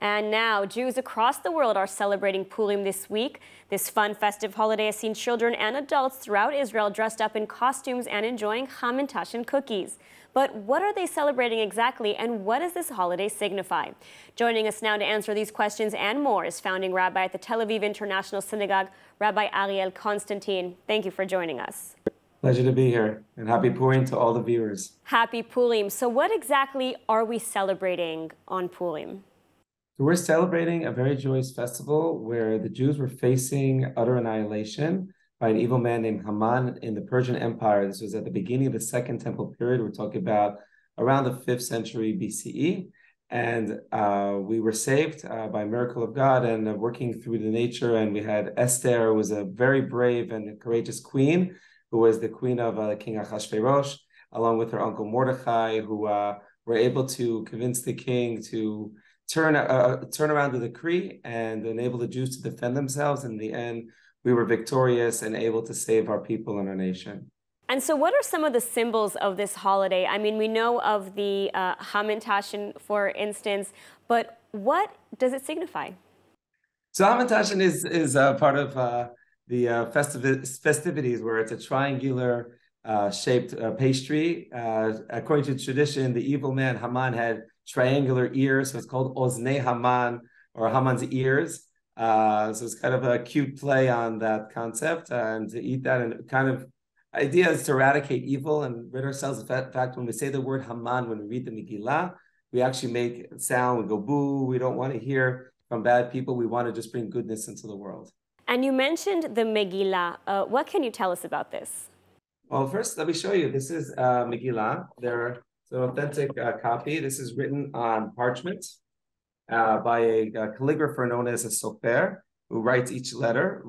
And now, Jews across the world are celebrating Purim this week. This fun, festive holiday has seen children and adults throughout Israel dressed up in costumes and enjoying hamantash and cookies. But what are they celebrating exactly, and what does this holiday signify? Joining us now to answer these questions and more is founding rabbi at the Tel Aviv International Synagogue, Rabbi Ariel Konstantyn. Thank you for joining us. Pleasure to be here, and happy Purim to all the viewers. Happy Purim. So what exactly are we celebrating on Purim? So we're celebrating a very joyous festival where the Jews were facing utter annihilation by an evil man named Haman in the Persian Empire. This was at the beginning of the Second Temple period. We're talking about around the 5th century BCE. And we were saved by a miracle of God and working through the nature. And we had Esther, who was a very brave and courageous queen, who was the queen of King Ahasuerus, along with her uncle Mordechai, who were able to convince the king to turn around the decree and enable the Jews to defend themselves. In the end, we were victorious and able to save our people and our nation. And so what are some of the symbols of this holiday? I mean, we know of the hamantash, for instance, but what does it signify? So hamantash is part of the festivities, where it's a triangular shaped pastry. According to tradition, the evil man Haman had triangular ears, so it's called Oznei Haman, or Haman's ears. So it's kind of a cute play on that concept, and to eat that, and kind of idea is to eradicate evil and rid ourselves of that. In fact, when we say the word Haman, when we read the Megillah, we actually make sound, we go boo, we don't want to hear from bad people, we want to just bring goodness into the world. And you mentioned the Megillah. What can you tell us about this? Well, first, let me show you. This is Megillah. It's an authentic copy. This is written on parchment by a calligrapher known as a sofer, who writes each letter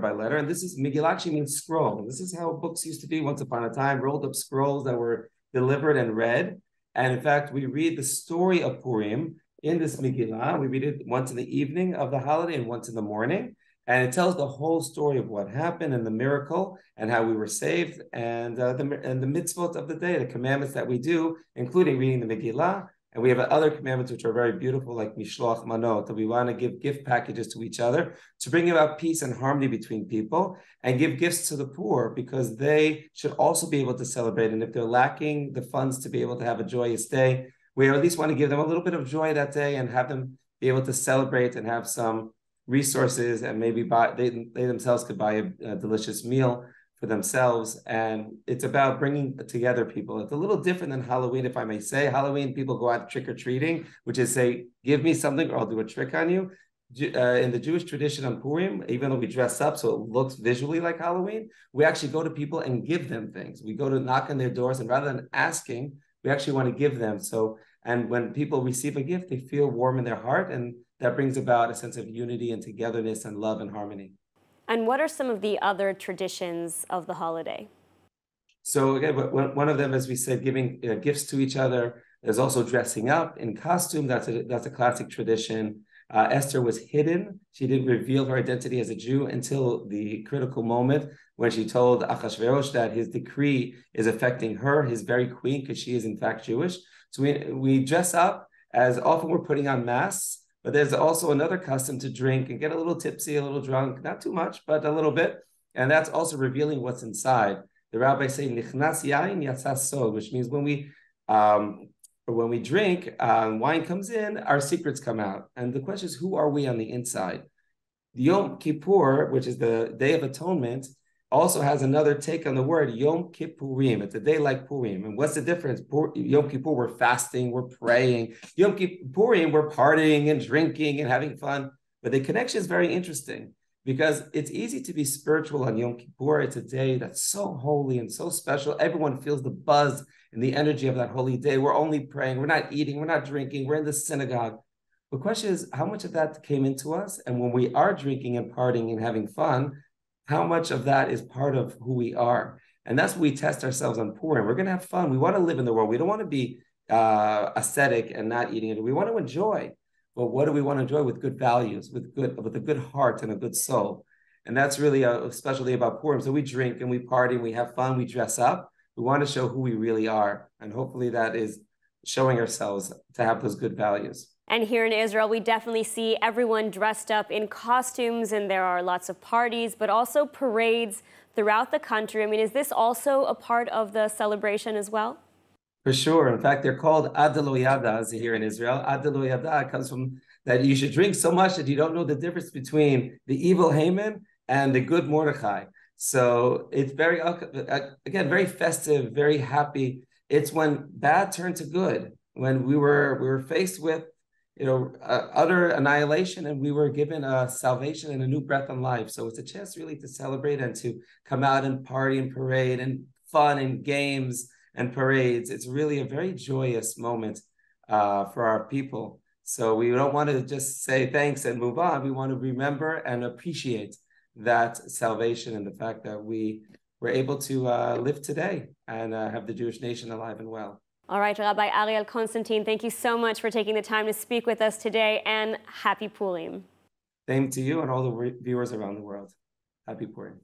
by letter. And this is, Megillah actually means scroll. This is how books used to be once upon a time, rolled up scrolls that were delivered and read. And in fact, we read the story of Purim in this Megillah. We read it once in the evening of the holiday and once in the morning. And it tells the whole story of what happened and the miracle and how we were saved, and the mitzvot of the day, the commandments that we do, including reading the Megillah. And we have other commandments which are very beautiful, like mishloach manot, that we want to give gift packages to each other to bring about peace and harmony between people, and give gifts to the poor, because they should also be able to celebrate. And if they're lacking the funds to be able to have a joyous day, we at least want to give them a little bit of joy that day and have them be able to celebrate and have some resources, and maybe they themselves could buy a delicious meal for themselves. And it's about bringing together people. It's a little different than Halloween, if I may say. Halloween, people go out trick-or-treating, which is say, give me something or I'll do a trick on you. In the Jewish tradition on Purim, even though we dress up so it looks visually like Halloween, we actually go to people and give them things. We go to knock on their doors, and rather than asking, we actually want to give them. And when people receive a gift, they feel warm in their heart, and that brings about a sense of unity and togetherness and love and harmony. And what are some of the other traditions of the holiday? So again, one of them, as we said, giving gifts to each other. There's also dressing up in costume. That's a classic tradition. Esther was hidden. She didn't reveal her identity as a Jew until the critical moment when she told Ahasuerus that his decree is affecting her, his very queen, because she is in fact Jewish. So we dress up, as often we're putting on masks. But there's also another custom to drink and get a little tipsy, a little drunk, not too much, but a little bit. And that's also revealing what's inside. The rabbis say, Nichnas yain yatzas sod, which means when we drink, wine comes in, our secrets come out. And the question is, who are we on the inside? Yom Kippur, which is the Day of Atonement, also has another take on the word Yom Kippurim. It's a day like Purim. And what's the difference? Yom Kippur, we're fasting, we're praying. Yom Kippurim, we're partying and drinking and having fun. But the connection is very interesting, because it's easy to be spiritual on Yom Kippur. It's a day that's so holy and so special. Everyone feels the buzz and the energy of that holy day. We're only praying. We're not eating. We're not drinking. We're in the synagogue. The question is, how much of that came into us? And when we are drinking and partying and having fun, how much of that is part of who we are? And that's what we test ourselves on Purim. We're going to have fun. We want to live in the world. We don't want to be ascetic and not eating it. We want to enjoy. But what do we want to enjoy? With good values, with a good heart and a good soul. And that's really a special day about Purim. So we drink and we party and we have fun. We dress up. We want to show who we really are. And hopefully that is showing ourselves to have those good values. And here in Israel, we definitely see everyone dressed up in costumes, and there are lots of parties, but also parades throughout the country. I mean, is this also a part of the celebration as well? For sure. In fact, they're called Adelo Yadas here in Israel. Adelo Yada comes from that you should drink so much that you don't know the difference between the evil Haman and the good Mordechai. So it's very, again, very festive, very happy. It's when bad turned to good, when we were faced with, utter annihilation, and we were given a salvation and a new breath in life. So it's a chance really to celebrate and to come out and party and parade and fun and games and parades. It's really a very joyous moment for our people. So we don't want to just say thanks and move on. We want to remember and appreciate that salvation and the fact that we were able to live today and have the Jewish nation alive and well. All right, Rabbi Ariel Konstantyn, thank you so much for taking the time to speak with us today, and happy Purim. Same to you and all the viewers around the world. Happy Purim.